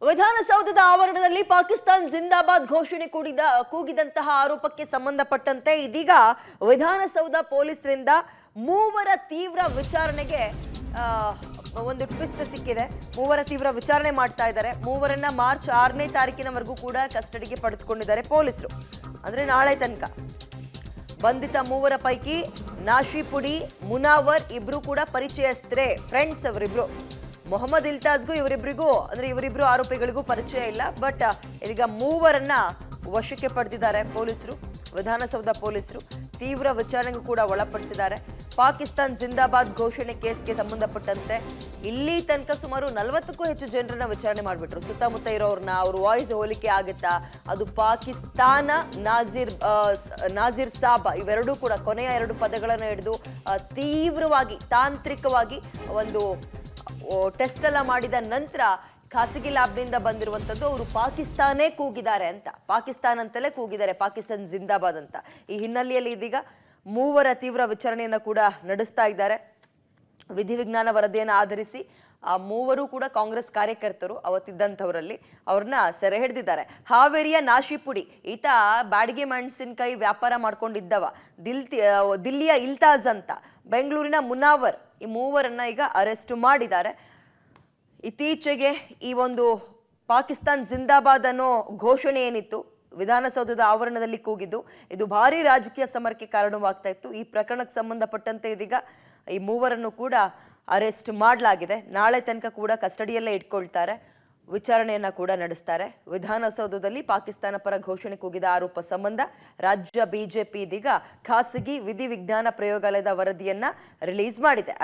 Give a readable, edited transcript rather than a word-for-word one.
ವಿಧಾನಸೌಧದ ಆವರಣದಲ್ಲಿ ಪಾಕಿಸ್ತಾನ್ ಜಿಂದಾಬಾದ್ ಘೋಷಣೆ ಕೂಗಿದಂತಹ ಆರೋಪಕ್ಕೆ ಸಂಬಂಧಪಟ್ಟಂತೆ ಇದೀಗ ವಿಧಾನಸೌಧ ಪೊಲೀಸರಿಂದ ಮೂವರ ತೀವ್ರ ವಿಚಾರಣೆಗೆ ಒಂದು ಟ್ವಿಸ್ಟ್ ಸಿಕ್ಕಿದೆ. ಮೂವರ ತೀವ್ರ ವಿಚಾರಣೆ ಮಾಡ್ತಾ ಇದ್ದಾರೆ. ಮೂವರನ್ನ ಮಾರ್ಚ್ 6ನೇ ತಾರೀಕಿನವರೆಗೂ ಕೂಡ ಕಸ್ಟಡಿಗೆ ಪಡೆದುಕೊಂಡಿದ್ದಾರೆ ಪೊಲೀಸರು. ಅಂದ್ರೆ ನಾಳೆ ತನಕ ಬಂಧಿತ ಮೂವರ ಪೈಕಿ ನಾಶಿಪುಡಿ, ಮುನಾವರ್ ಇಬ್ರು ಕೂಡ ಪರಿಚಯಸ್ಥರೇ, ಫ್ರೆಂಡ್ಸ್ ಅವರಿಬ್ರು. ಮೊಹಮ್ಮದ್ ಇಲ್ತಾಜ್ಗೂ ಇವರಿಬ್ರು ಆರೋಪಿಗಳಿಗೂ ಪರಿಚಯ ಇಲ್ಲ. ಬಟ್ ಇದೀಗ ಮೂವರನ್ನ ವಶಕ್ಕೆ ಪಡೆದಿದ್ದಾರೆ ಪೊಲೀಸರು. ವಿಧಾನಸೌಧ ಪೊಲೀಸರು ತೀವ್ರ ವಿಚಾರಣೆಗೂ ಕೂಡ ಒಳಪಡಿಸಿದ್ದಾರೆ. ಪಾಕಿಸ್ತಾನ್ ಜಿಂದಾಬಾದ್ ಘೋಷಣೆ ಕೇಸ್ಗೆ ಸಂಬಂಧಪಟ್ಟಂತೆ ಇಲ್ಲಿ ತನಕ ಸುಮಾರು 40ಕ್ಕೂ ಹೆಚ್ಚು ಜನರನ್ನ ವಿಚಾರಣೆ ಮಾಡಿಬಿಟ್ರು. ಸುತ್ತಮುತ್ತ ಇರೋರ್ನ ಅವ್ರ ವಾಯ್ಸ್ ಹೋಲಿಕೆ ಆಗುತ್ತಾ, ಅದು ಪಾಕಿಸ್ತಾನ, ನಾಜಿರ್ ಸಾಬ್, ಇವೆರಡೂ ಕೂಡ ಕೊನೆಯ ಎರಡು ಪದಗಳನ್ನು ಹಿಡಿದು ತೀವ್ರವಾಗಿ ತಾಂತ್ರಿಕವಾಗಿ ಒಂದು ಟೆಸ್ಟ್ ಎಲ್ಲ ಮಾಡಿದ ನಂತರ ಖಾಸಗಿ ಲ್ಯಾಬ್ನಿಂದ ಬಂದಿರುವಂತದ್ದು ಅವರು ಪಾಕಿಸ್ತಾನೇ ಕೂಗಿದ್ದಾರೆ ಅಂತ, ಪಾಕಿಸ್ತಾನ ಅಂತಲೇ ಕೂಗಿದ್ದಾರೆ, ಪಾಕಿಸ್ತಾನ್ ಜಿಂದಾಬಾದ್ ಅಂತ. ಈ ಹಿನ್ನೆಲೆಯಲ್ಲಿ ಇದೀಗ ಮೂವರ ತೀವ್ರ ವಿಚಾರಣೆಯನ್ನ ಕೂಡ ನಡೆಸ್ತಾ ಇದ್ದಾರೆ. ವಿಧಿವಿಜ್ಞಾನ ವರದಿಯನ್ನು ಆಧರಿಸಿ ಆ ಮೂವರು ಕೂಡ ಕಾಂಗ್ರೆಸ್ ಕಾರ್ಯಕರ್ತರು ಅವತ್ತಿದ್ದಂಥವರಲ್ಲಿ, ಅವ್ರನ್ನ ಸೆರೆ ಹಿಡಿದಿದ್ದಾರೆ. ಹಾವೇರಿಯ ನಾಶಿಪುಡಿ, ಈತ ಬಾಡಿಗೆ ಮೆಣಸಿನಕಾಯಿ ವ್ಯಾಪಾರ ಮಾಡ್ಕೊಂಡಿದ್ದವ. ದಿಲ್ಲಿಯ ಇಲ್ತಾಜ್ ಅಂತ, ಬೆಂಗಳೂರಿನ ಮುನಾವರ್, ಈ ಮೂವರನ್ನ ಈಗ ಅರೆಸ್ಟ್ ಮಾಡಿದ್ದಾರೆ. ಇತ್ತೀಚೆಗೆ ಈ ಒಂದು ಪಾಕಿಸ್ತಾನ್ ಜಿಂದಾಬಾದ್ ಅನ್ನೋ ಘೋಷಣೆ ಏನಿತ್ತು ವಿಧಾನಸೌಧದ ಆವರಣದಲ್ಲಿ ಕೂಗಿದ್ದು, ಇದು ಭಾರಿ ರಾಜಕೀಯ ಸಮರಕ್ಕೆ ಕಾರಣವಾಗ್ತಾ ಇತ್ತು. ಈ ಪ್ರಕರಣಕ್ಕೆ ಸಂಬಂಧಪಟ್ಟಂತೆ ಇದೀಗ ಈ ಮೂವರನ್ನು ಕೂಡ ಅರೆಸ್ಟ್ ಮಾಡಲಾಗಿದೆ. ನಾಳೆ ತನಕ ಕೂಡ ಕಸ್ಟಡಿಯಲ್ಲೇ ಇಟ್ಕೊಳ್ತಾರೆ, ವಿಚಾರಣೆಯನ್ನ ಕೂಡ ನಡೆಸ್ತಾರೆ. ವಿಧಾನಸೌಧದಲ್ಲಿ ಪಾಕಿಸ್ತಾನ ಪರ ಘೋಷಣೆ ಕೂಗಿದ ಆರೋಪ ಸಂಬಂಧ ರಾಜ್ಯ ಬಿಜೆಪಿ ಇದೀಗ ಖಾಸಗಿ ವಿಧಿವಿಜ್ಞಾನ ಪ್ರಯೋಗಾಲಯದ ವರದಿಯನ್ನ ರಿಲೀಸ್ ಮಾಡಿದೆ.